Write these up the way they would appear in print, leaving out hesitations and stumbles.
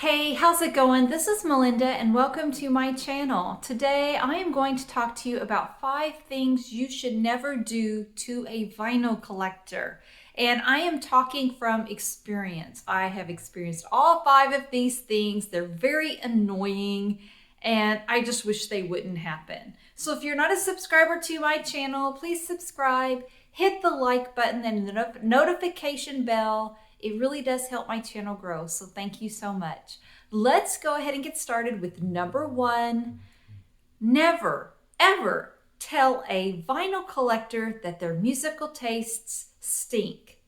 Hey, how's it going? This is Melinda and welcome to my channel. Today I am going to talk to you about 5 things you should never do to a vinyl collector. And I am talking from experience. I have experienced all 5 of these things. They're very annoying and I just wish they wouldn't happen. So if you're not a subscriber to my channel, please subscribe, hit the like button and the notification bell. It really does help my channel grow, so thank you so much. Let's go ahead and get started with number 1. Never, ever tell a vinyl collector that their musical tastes stink.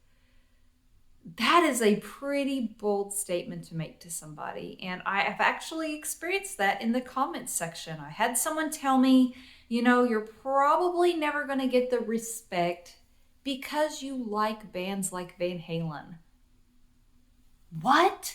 That is a pretty bold statement to make to somebody, and I have actually experienced that in the comments section. I had someone tell me, you're probably never going to get the respect because you like bands like Van Halen. What?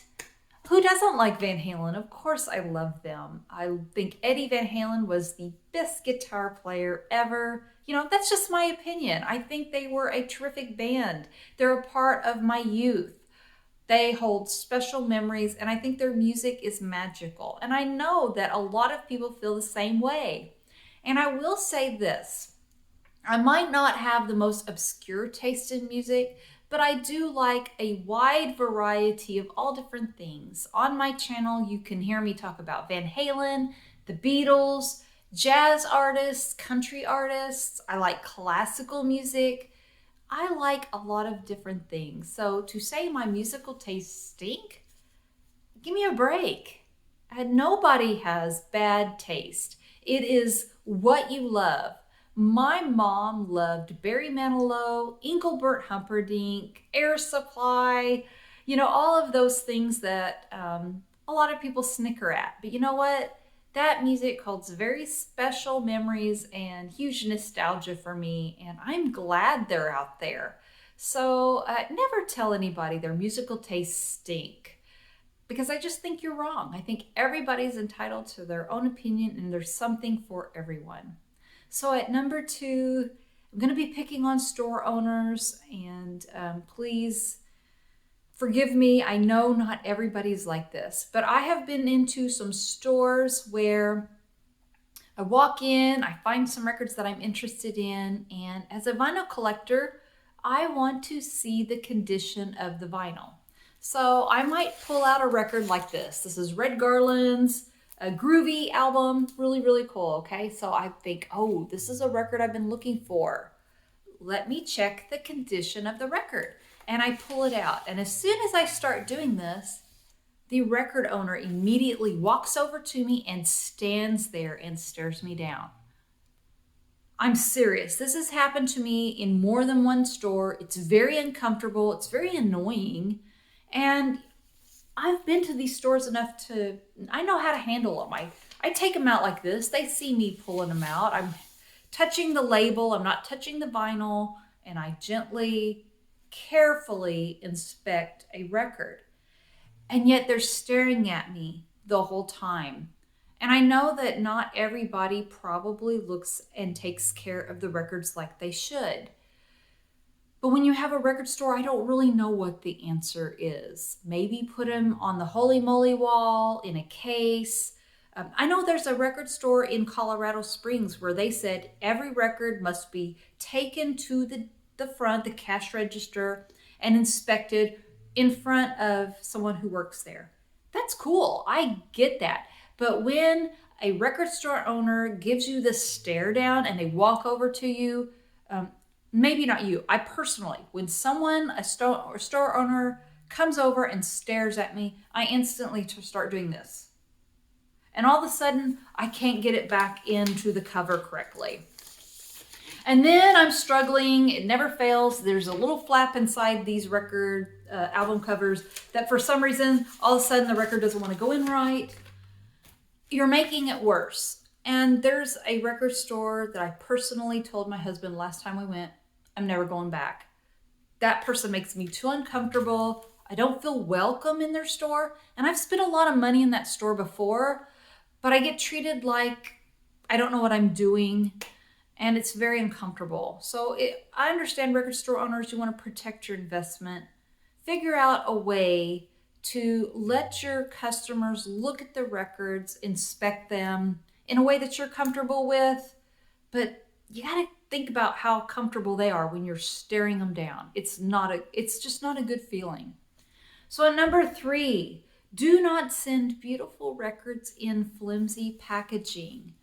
Who doesn't like Van Halen? Of course I love them. I think Eddie Van Halen was the best guitar player ever. That's just my opinion. I think they were a terrific band. They're a part of my youth. They hold special memories, and I think their music is magical. And I know that a lot of people feel the same way. And I will say this. I might not have the most obscure taste in music, but I do like a wide variety of all different things. On my channel, you can hear me talk about Van Halen, the Beatles, jazz artists, country artists. I like classical music. I like a lot of different things. So to say my musical tastes stink, give me a break. And nobody has bad taste. It is what you love. My mom loved Barry Manilow, Engelbert Humperdinck, Air Supply, all of those things that a lot of people snicker at. But you know what? That music holds very special memories and huge nostalgia for me, and I'm glad they're out there. So never tell anybody their musical tastes stink, because I just think you're wrong. I think everybody's entitled to their own opinion, and there's something for everyone. So at number 2, I'm going to be picking on store owners, and please forgive me. I know not everybody's like this, but I have been into some stores where I walk in, I find some records that I'm interested in, and as a vinyl collector, I want to see the condition of the vinyl. So I might pull out a record like this. This is Red Garland's a groovy album, really, really cool, okay? So I think, oh, this is a record I've been looking for. Let me check the condition of the record. And I pull it out. And as soon as I start doing this, the record owner immediately walks over to me and stands there and stares me down. I'm serious. This has happened to me in more than one store. It's very uncomfortable. It's very annoying. And I've been to these stores enough I know how to handle them. I take them out like this. They see me pulling them out. I'm touching the label. I'm not touching the vinyl. And I gently, carefully inspect a record. And yet they're staring at me the whole time. And I know that not everybody probably looks and takes care of the records like they should. But when you have a record store, I don't really know what the answer is. Maybe put them on the holy moly wall, in a case. I know there's a record store in Colorado Springs where they said every record must be taken to the front, the cash register, and inspected in front of someone who works there. That's cool. I get that. But when a record store owner gives you the stare down and they walk over to you, maybe not you. I personally, when a store owner comes over and stares at me, I instantly start doing this. And all of a sudden, I can't get it back into the cover correctly. And then I'm struggling. It never fails. There's a little flap inside these record album covers that for some reason, all of a sudden the record doesn't want to go in right. You're making it worse. And there's a record store that I personally told my husband last time we went, I'm never going back. That person makes me too uncomfortable. I don't feel welcome in their store. And I've spent a lot of money in that store before, but I get treated like I don't know what I'm doing, and it's very uncomfortable. So I understand record store owners, you want to protect your investment. Figure out a way to let your customers look at the records, inspect them in a way that you're comfortable with, but you got to think about how comfortable they are when you're staring them down. It's just not a good feeling. So at number 3, do not send beautiful records in flimsy packaging.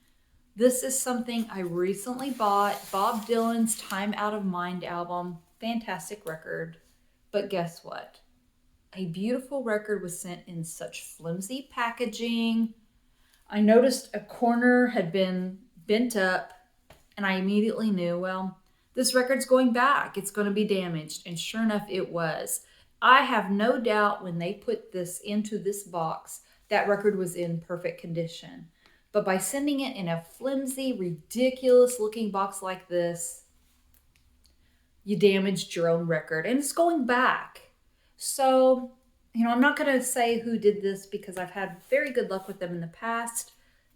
This is something I recently bought, Bob Dylan's Time Out of Mind album. Fantastic record. But guess what? A beautiful record was sent in such flimsy packaging. I noticed a corner had been bent up, and I immediately knew, well, this record's going back. It's going to be damaged. And sure enough, it was. I have no doubt when they put this into this box, that record was in perfect condition. But by sending it in a flimsy, ridiculous looking box like this, you damaged your own record and it's going back. So, I'm not going to say who did this because I've had very good luck with them in the past,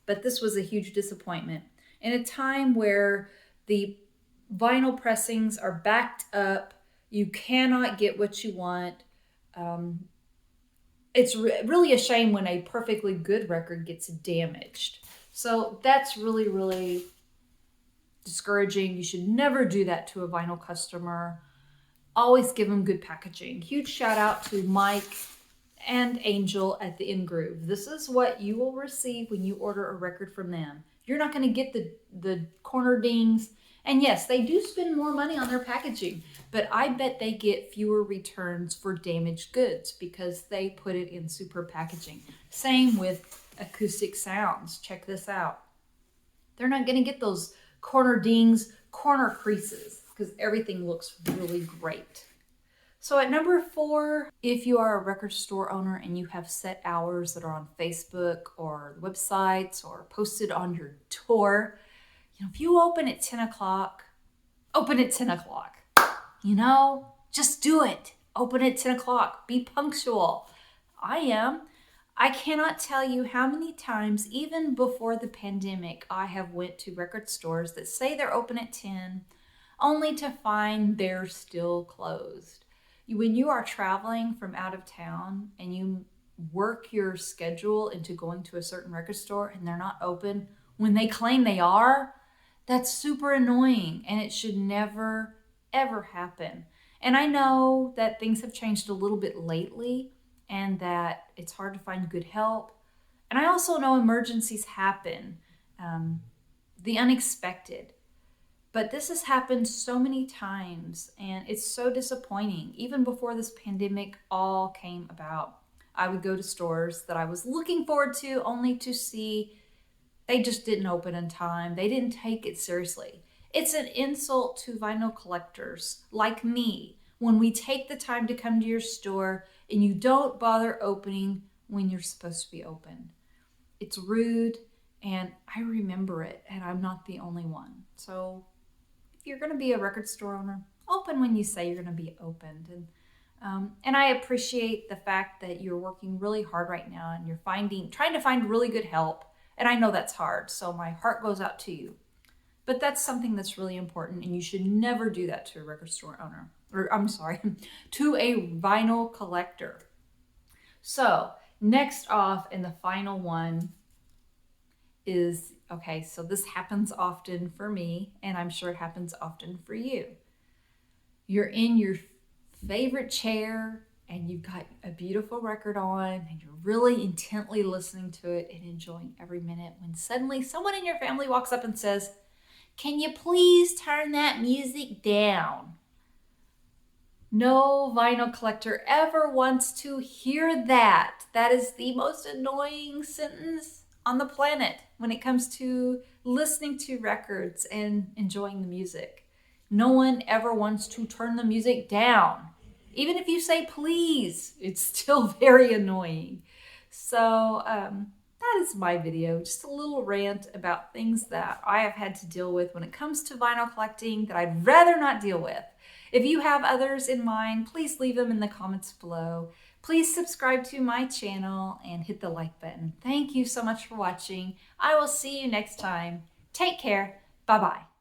but this was a huge disappointment. In a time where the vinyl pressings are backed up, you cannot get what you want. It's really a shame when a perfectly good record gets damaged. So that's really, really discouraging. You should never do that to a vinyl customer. Always give them good packaging. Huge shout out to Mike and Angel at the In Groove. This is what you will receive when you order a record from them. You're not going to get the corner dings. And yes, they do spend more money on their packaging, but I bet they get fewer returns for damaged goods because they put it in super packaging. Same with acoustic sounds. Check this out. They're not going to get those corner dings, corner creases, because everything looks really great. So at number 4, if you are a record store owner and you have set hours that are on Facebook or websites or posted on your door, if you open at 10 o'clock, open at 10 o'clock. Just do it. Open at 10 o'clock. Be punctual. I am. I cannot tell you how many times, even before the pandemic, I have went to record stores that say they're open at 10, only to find they're still closed. When you are traveling from out of town and you work your schedule into going to a certain record store and they're not open when they claim they are, that's super annoying and it should never, ever happen. And I know that things have changed a little bit lately and that it's hard to find good help. And I also know emergencies happen, the unexpected. But this has happened so many times and it's so disappointing. Even before this pandemic all came about, I would go to stores that I was looking forward to only to see they just didn't open in time. They didn't take it seriously. It's an insult to vinyl collectors like me when we take the time to come to your store and you don't bother opening when you're supposed to be open. It's rude and I remember it and I'm not the only one. So if you're going to be a record store owner, open when you say you're going to be opened. And I appreciate the fact that you're working really hard right now and you're trying to find really good help. And I know that's hard, so my heart goes out to you. But that's something that's really important, and you should never do that to a record store owner. To a vinyl collector. So next off, and the final one is, okay, so this happens often for me, and I'm sure it happens often for you. You're in your favorite chair, and you've got a beautiful record on and you're really intently listening to it and enjoying every minute when suddenly someone in your family walks up and says, "Can you please turn that music down?" No vinyl collector ever wants to hear that. That is the most annoying sentence on the planet when it comes to listening to records and enjoying the music. No one ever wants to turn the music down. Even if you say please, it's still very annoying. So that is my video, just a little rant about things that I have had to deal with when it comes to vinyl collecting that I'd rather not deal with. If you have others in mind, please leave them in the comments below. Please subscribe to my channel and hit the like button. Thank you so much for watching. I will see you next time. Take care. Bye-bye.